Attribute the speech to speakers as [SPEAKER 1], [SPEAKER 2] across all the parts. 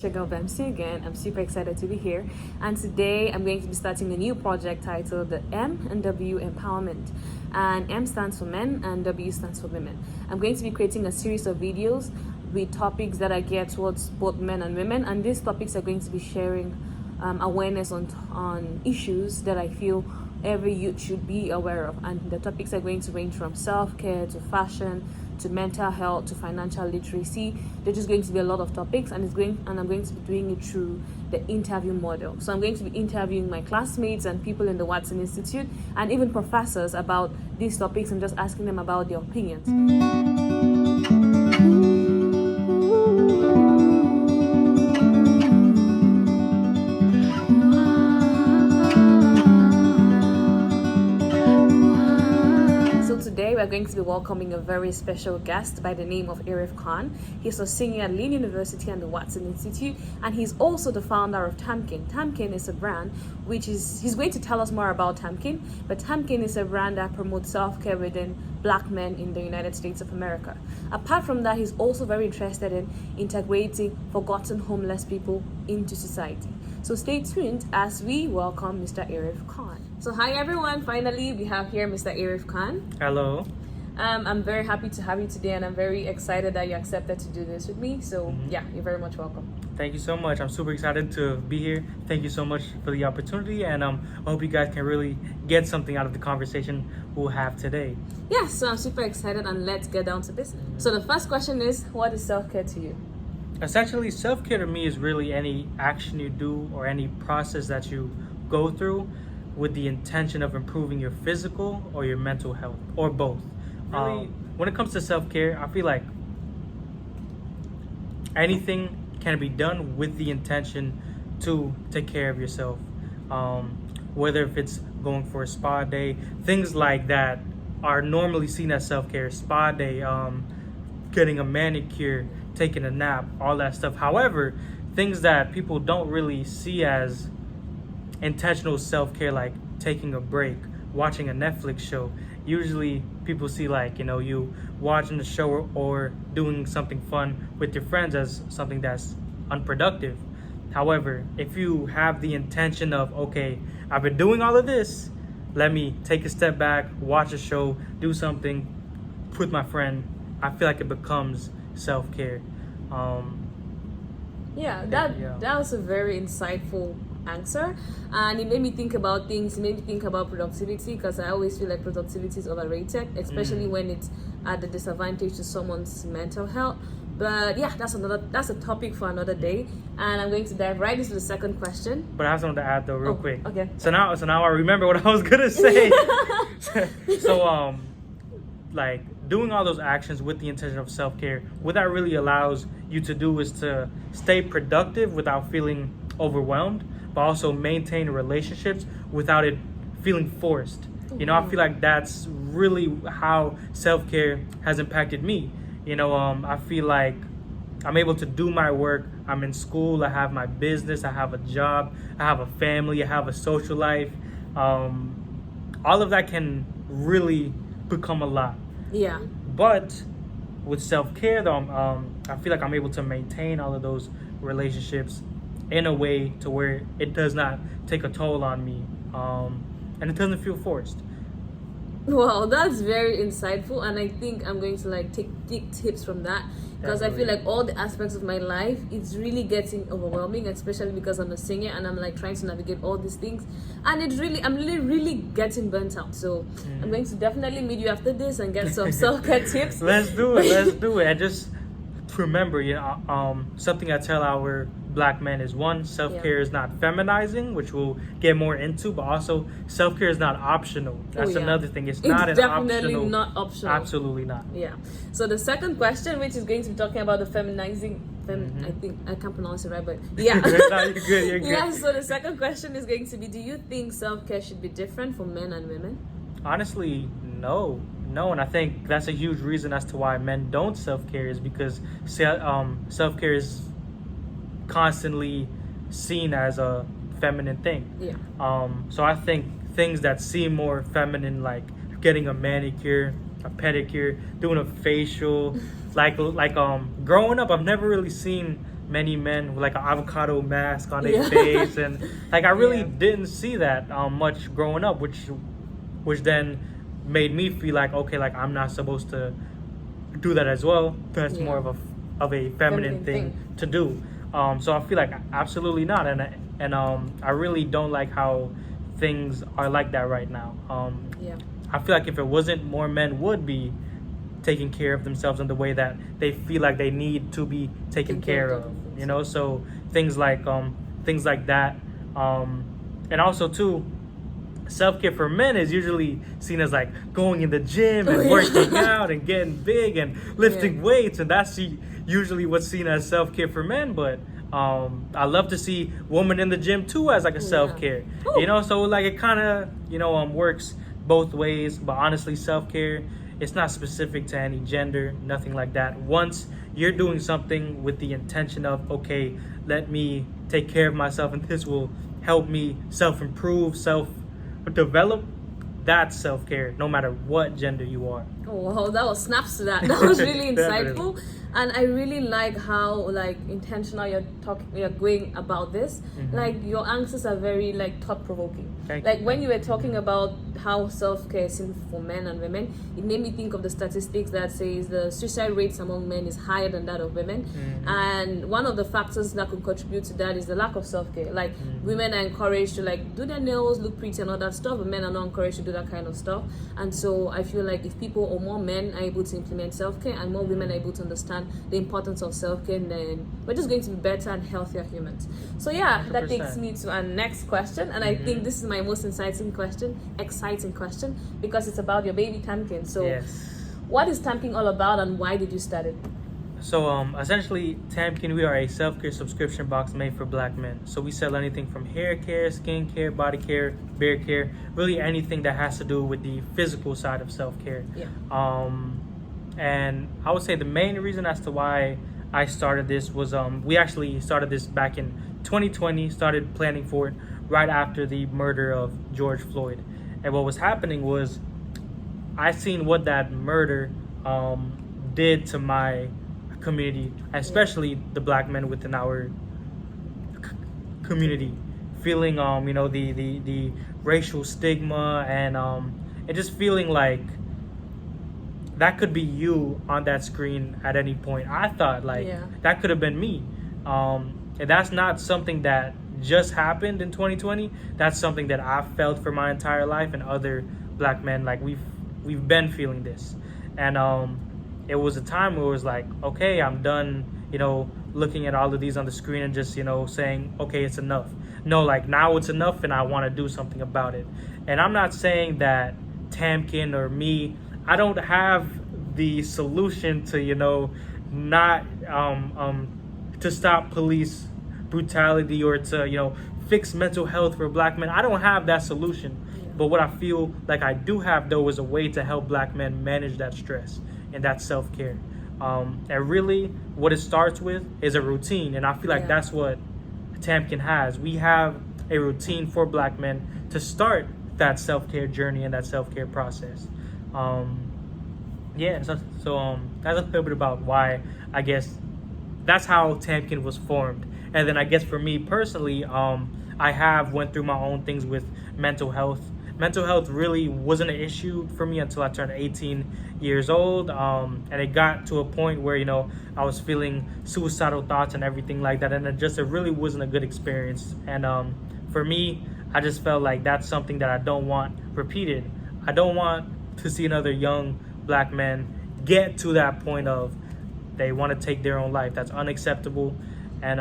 [SPEAKER 1] Sugar MC again. I'm super excited to be here, and today I'm going to be starting a new project titled the M and W Empowerment. And M stands for men and W stands for women. I'm going to be creating a series of videos with topics that are geared towards both men and women, and these topics are going to be sharing awareness on issues that I feel every youth should be aware of. And the topics are going to range from self-care to fashion to mental health to financial literacy. There's just going to be a lot of topics, and I'm going to be doing it through the interview model. So I'm going to be interviewing my classmates and people in the Watson Institute and even professors about these topics and just asking them about their opinions. Today we're going to be welcoming a very special guest by the name of Arif Khan. He's a senior at Lean University and the Watson Institute, and he's also the founder of TAMKIN. TAMKIN is a brand he's going to tell us more about TAMKIN, but TAMKIN is a brand that promotes self-care within Black men in the United States of America. Apart from that, he's also very interested in integrating forgotten homeless people into society. So stay tuned as we welcome Mr. Arif Khan. So hi everyone, finally we have here Mr. Arif Khan.
[SPEAKER 2] Hello.
[SPEAKER 1] I'm very happy to have you today, and I'm very excited that you accepted to do this with me. So yeah, you're very much welcome.
[SPEAKER 2] Thank you so much. I'm super excited to be here. Thank you so much for the opportunity, and I hope you guys can really get something out of the conversation we'll have today.
[SPEAKER 1] Yeah, so I'm super excited, and let's get down to business. So the first question is, what is self-care to you?
[SPEAKER 2] Essentially, self-care to me is really any action you do or any process that you go through with the intention of improving your physical or your mental health, or both. Really, when it comes to self-care, I feel like anything can be done with the intention to take care of yourself. Whether if it's going for a spa day, things like that are normally seen as self-care. Spa day, getting a manicure, taking a nap, all that stuff. However, things that people don't really see as intentional self-care, like taking a break, watching a Netflix show. Usually people see you watching the show or doing something fun with your friends as something that's unproductive. However, if you have the intention of, okay, I've been doing all of this, let me take a step back, watch a show, do something with my friend, I feel like it becomes self-care.
[SPEAKER 1] That was a very insightful answer, and it made me think about things. It made me think about productivity, because I always feel like productivity is overrated, especially when it's at the disadvantage to someone's mental health. But yeah, that's a topic for another day, and I'm going to dive right into the second question.
[SPEAKER 2] But I have something to add though, real quick.
[SPEAKER 1] Okay.
[SPEAKER 2] So now I remember what I was gonna say. So like doing all those actions with the intention of self-care, what that really allows you to do is to stay productive without feeling overwhelmed, but also maintain relationships without it feeling forced. I feel like that's really how self-care has impacted me. I feel like I'm able to do my work. I'm in school, I have my business, I have a job, I have a family, I have a social life. All of that can really become a lot.
[SPEAKER 1] Yeah.
[SPEAKER 2] But with self-care though, I feel like I'm able to maintain all of those relationships in a way to where it does not take a toll on me, and it doesn't feel forced.
[SPEAKER 1] Wow, that's very insightful, and I think I'm going to take tips from that, because I feel like all the aspects of my life, it's really getting overwhelming, especially because I'm a senior and I'm trying to navigate all these things, and I'm really getting burnt out. So I'm going to definitely meet you after this and get some self-care tips.
[SPEAKER 2] Let's do it. And just remember, something I tell our Black men is, one, self-care is not feminizing, which we'll get more into, but also self-care is not optional. That's another thing. It's
[SPEAKER 1] definitely not optional.
[SPEAKER 2] Absolutely not.
[SPEAKER 1] Yeah. So the second question, which is going to be talking about the feminizing, I think I can't pronounce it right, but yeah.
[SPEAKER 2] No, you're good.
[SPEAKER 1] Yeah. So the second question is going to be, do you think self-care should be different for men and women?
[SPEAKER 2] Honestly, no, and I think that's a huge reason as to why men don't self-care, is because self-care is constantly seen as a feminine thing.
[SPEAKER 1] Yeah.
[SPEAKER 2] So I think things that seem more feminine, like getting a manicure, a pedicure, doing a facial, like growing up, I've never really seen many men with like an avocado mask on their
[SPEAKER 1] Yeah.
[SPEAKER 2] face, and like I really
[SPEAKER 1] Yeah.
[SPEAKER 2] didn't see that much growing up, which then made me feel like, okay, like I'm not supposed to do that as well. That's
[SPEAKER 1] Yeah.
[SPEAKER 2] more of a feminine thing to do. So I feel like absolutely not, and I really don't like how things are like that right now.
[SPEAKER 1] Yeah.
[SPEAKER 2] I feel like if it wasn't, more men would be taking care of themselves in the way that they feel like they need to be taken care of. You know, so things like that, and also too, self-care for men is usually seen as like going in the gym and working out and getting big and lifting weights, and that's usually what's seen as self-care for men. But I love to see women in the gym too as like a self-care. You know, so like it kind of works both ways. But honestly, self-care, it's not specific to any gender, nothing like that. Once you're doing something with the intention of, okay, let me take care of myself and this will help me self-improve, self-develop, that's self-care, no matter what gender you are.
[SPEAKER 1] Oh wow, that was snaps to that. That was really insightful.
[SPEAKER 2] Definitely.
[SPEAKER 1] And I really like how like intentional you're going about this. Like your answers are very like thought provoking. Like when you were talking about how self-care is seen for men and women, it made me think of the statistics that says the suicide rates among men is higher than that of women. And one of the factors that could contribute to that is the lack of self-care. Like women are encouraged to like do their nails, look pretty and all that stuff, but men are not encouraged to do that kind of stuff. And so I feel like if people or more men are able to implement self-care and more women are able to understand the importance of self-care, then we're just going to be better and healthier humans. So yeah, 100%. That takes me to our next question, and I think this is my most exciting question because it's about your baby TAMKIN. So what is TAMKIN all about and why did you start it?
[SPEAKER 2] So essentially, TAMKIN, we are a self-care subscription box made for Black men. So we sell anything from hair care, skin care, body care, beard care, really anything that has to do with the physical side of self-care. And I would say the main reason as to why I started this was we actually started this back in 2020, started planning for it right after the murder of George Floyd. And what was happening was I seen what that murder did to my community, especially the Black men within our community, feeling the racial stigma and just feeling like that could be you on that screen at any point. I thought that could have been me, and that's not something that just happened in 2020. That's something that I felt for my entire life, and other Black men, like we've been feeling this. And it was a time where it was like, okay, I'm done, looking at all of these on the screen and just, saying, okay, it's enough. No, like now it's enough and I want to do something about it. And I'm not saying that TAMKIN or me, I don't have the solution to, not to stop police brutality or to, fix mental health for Black men. I don't have that solution. But what I feel like I do have, though, is a way to help Black men manage that stress and that self-care. And really, what it starts with is a routine. And I feel like that's what TAMKIN has. We have a routine for Black men to start that self-care journey and that self-care process. So that's a little bit about why, I guess, that's how TAMKIN was formed. And then I guess for me personally, I have went through my own things with mental health. Mental health really wasn't an issue for me until I turned 18 years old. And it got to a point where, I was feeling suicidal thoughts and everything like that. And it really wasn't a good experience. And for me, I just felt like that's something that I don't want repeated. I don't want to see another young Black man get to that point of they want to take their own life. That's unacceptable. And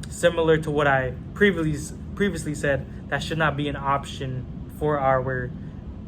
[SPEAKER 2] similar to what I previously said, that should not be an option for our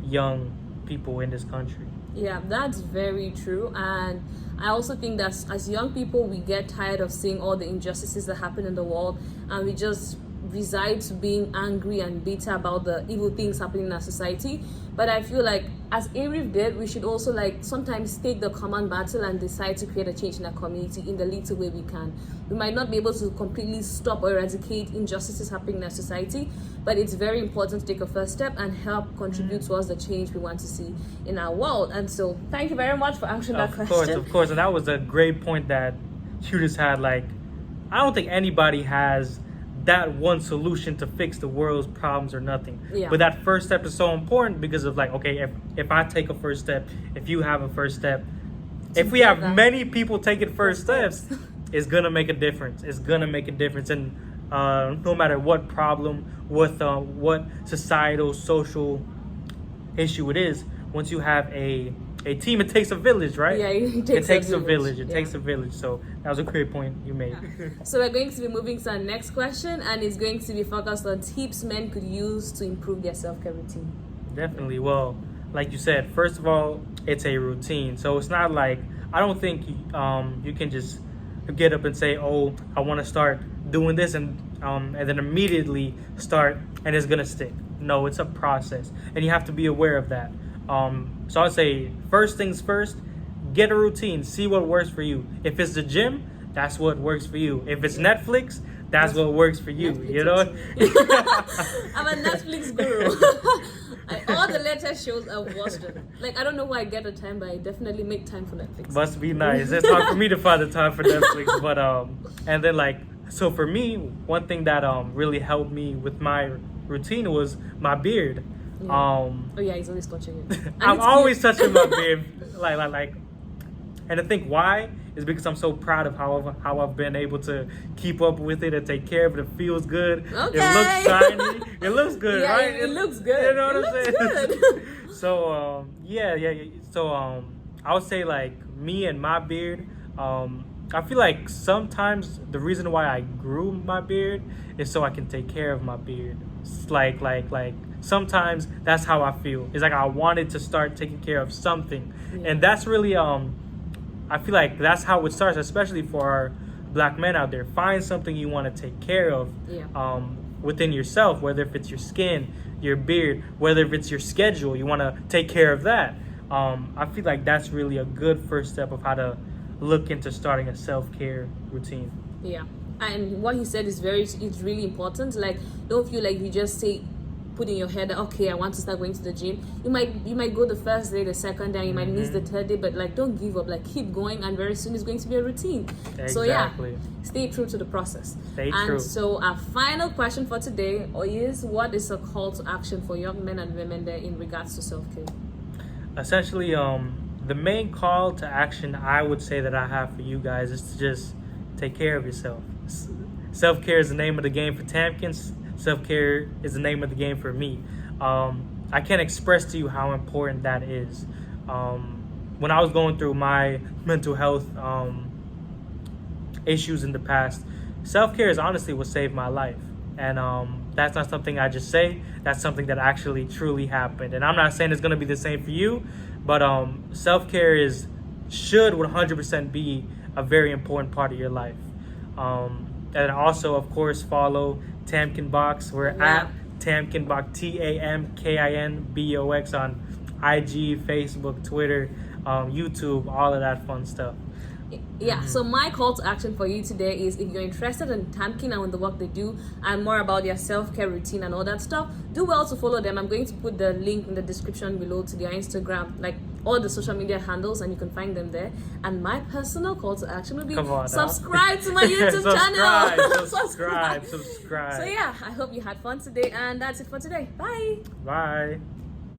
[SPEAKER 2] young people in this country.
[SPEAKER 1] Yeah, that's very true. And I also think that as young people, we get tired of seeing all the injustices that happen in the world, and we just reside to being angry and bitter about the evil things happening in our society. But I feel like as Arif did, we should also sometimes take the common battle and decide to create a change in our community in the little way we can. We might not be able to completely stop or eradicate injustices happening in our society, but it's very important to take a first step and help contribute towards the change we want to see in our world. And so thank you very much for answering that question.
[SPEAKER 2] Of course. And that was a great point that you just had, I don't think anybody has that one solution to fix the world's problems or nothing.
[SPEAKER 1] Yeah.
[SPEAKER 2] But that first step is so important because of like, okay, if I take a first step, if you have a first step, if we have many people taking first steps, it's gonna make a difference. It's gonna make a difference, and no matter what problem, what societal, social issue it is, once you have a team, it takes a village, right?
[SPEAKER 1] Yeah,
[SPEAKER 2] it takes a village. It takes a village. So that was a great point you made.
[SPEAKER 1] Yeah. So we're going to be moving to our next question, and it's going to be focused on tips men could use to improve their self-care routine.
[SPEAKER 2] Definitely. Well, like you said, first of all, it's a routine. So it's not like, I don't think you can just get up and say, oh, I want to start doing this, and then immediately start and it's gonna stick. No, it's a process, and you have to be aware of that. So I'd say first things first, get a routine, see what works for you. If it's the gym, that's what works for you. If it's Netflix, that's what works for you.
[SPEAKER 1] Netflix,
[SPEAKER 2] you know?
[SPEAKER 1] I'm a Netflix guru. All the latest shows I've watched. Like, I don't know why I get the time, but I definitely make time for Netflix.
[SPEAKER 2] Must be nice. It's hard for me to find the time for Netflix, but and then like, so for me, one thing that really helped me with my routine was my beard.
[SPEAKER 1] Yeah. Oh yeah, he's always touching it.
[SPEAKER 2] I'm always touching my beard, like, and I think why is because I'm so proud of how I've been able to keep up with it and take care of it. It feels good.
[SPEAKER 1] Okay.
[SPEAKER 2] It looks shiny. It looks good,
[SPEAKER 1] yeah,
[SPEAKER 2] right?
[SPEAKER 1] It looks good.
[SPEAKER 2] You know what I'm saying?
[SPEAKER 1] Good.
[SPEAKER 2] So yeah. So I would say like me and my beard. I feel like sometimes the reason why I grew my beard is so I can take care of my beard. It's like sometimes that's how I feel. It's like I wanted to start taking care of something, and that's really I feel like that's how it starts, especially for our black men out there. Find something you want to take care of within yourself, whether if it's your skin, your beard, whether if it's your schedule, you want to take care of that. I feel like that's really a good first step of how to look into starting a self-care routine.
[SPEAKER 1] Yeah, and what he said is really important. Like, don't feel like you just say, put in your head that, okay, I want to start going to the gym. You might go the first day, the second day, you might miss the third day, but like, don't give up. Like, keep going, and very soon it's going to be a routine.
[SPEAKER 2] Exactly.
[SPEAKER 1] So yeah, stay true to the process.
[SPEAKER 2] Stay true.
[SPEAKER 1] And so our final question for today is, what is a call to action for young men and women there in regards to self-care?
[SPEAKER 2] Essentially, the main call to action I would say that I have for you guys is to just take care of yourself. Self-care is the name of the game for TAMKIN. Self-care is the name of the game for me. I can't express to you how important that is. When I was going through my mental health issues in the past, self-care is honestly what saved my life. And that's not something I just say. That's something that actually truly happened. And I'm not saying it's going to be the same for you, but self-care should 100% be a very important part of your life. And also, of course, follow TAMKIN Box. We're at TAMKIN Box, TAMKINBOX on IG, Facebook, Twitter, YouTube, all of that fun stuff.
[SPEAKER 1] Yeah, so my call to action for you today is, if you're interested in TAMKIN and the work they do and more about their self-care routine and all that stuff, do well to follow them. I'm going to put the link in the description below to their Instagram, like all the social media handles, and you can find them there. And my personal call to action will be subscribe to my YouTube channel.
[SPEAKER 2] Subscribe.
[SPEAKER 1] So yeah, I hope you had fun today, and that's it for today. Bye.
[SPEAKER 2] Bye.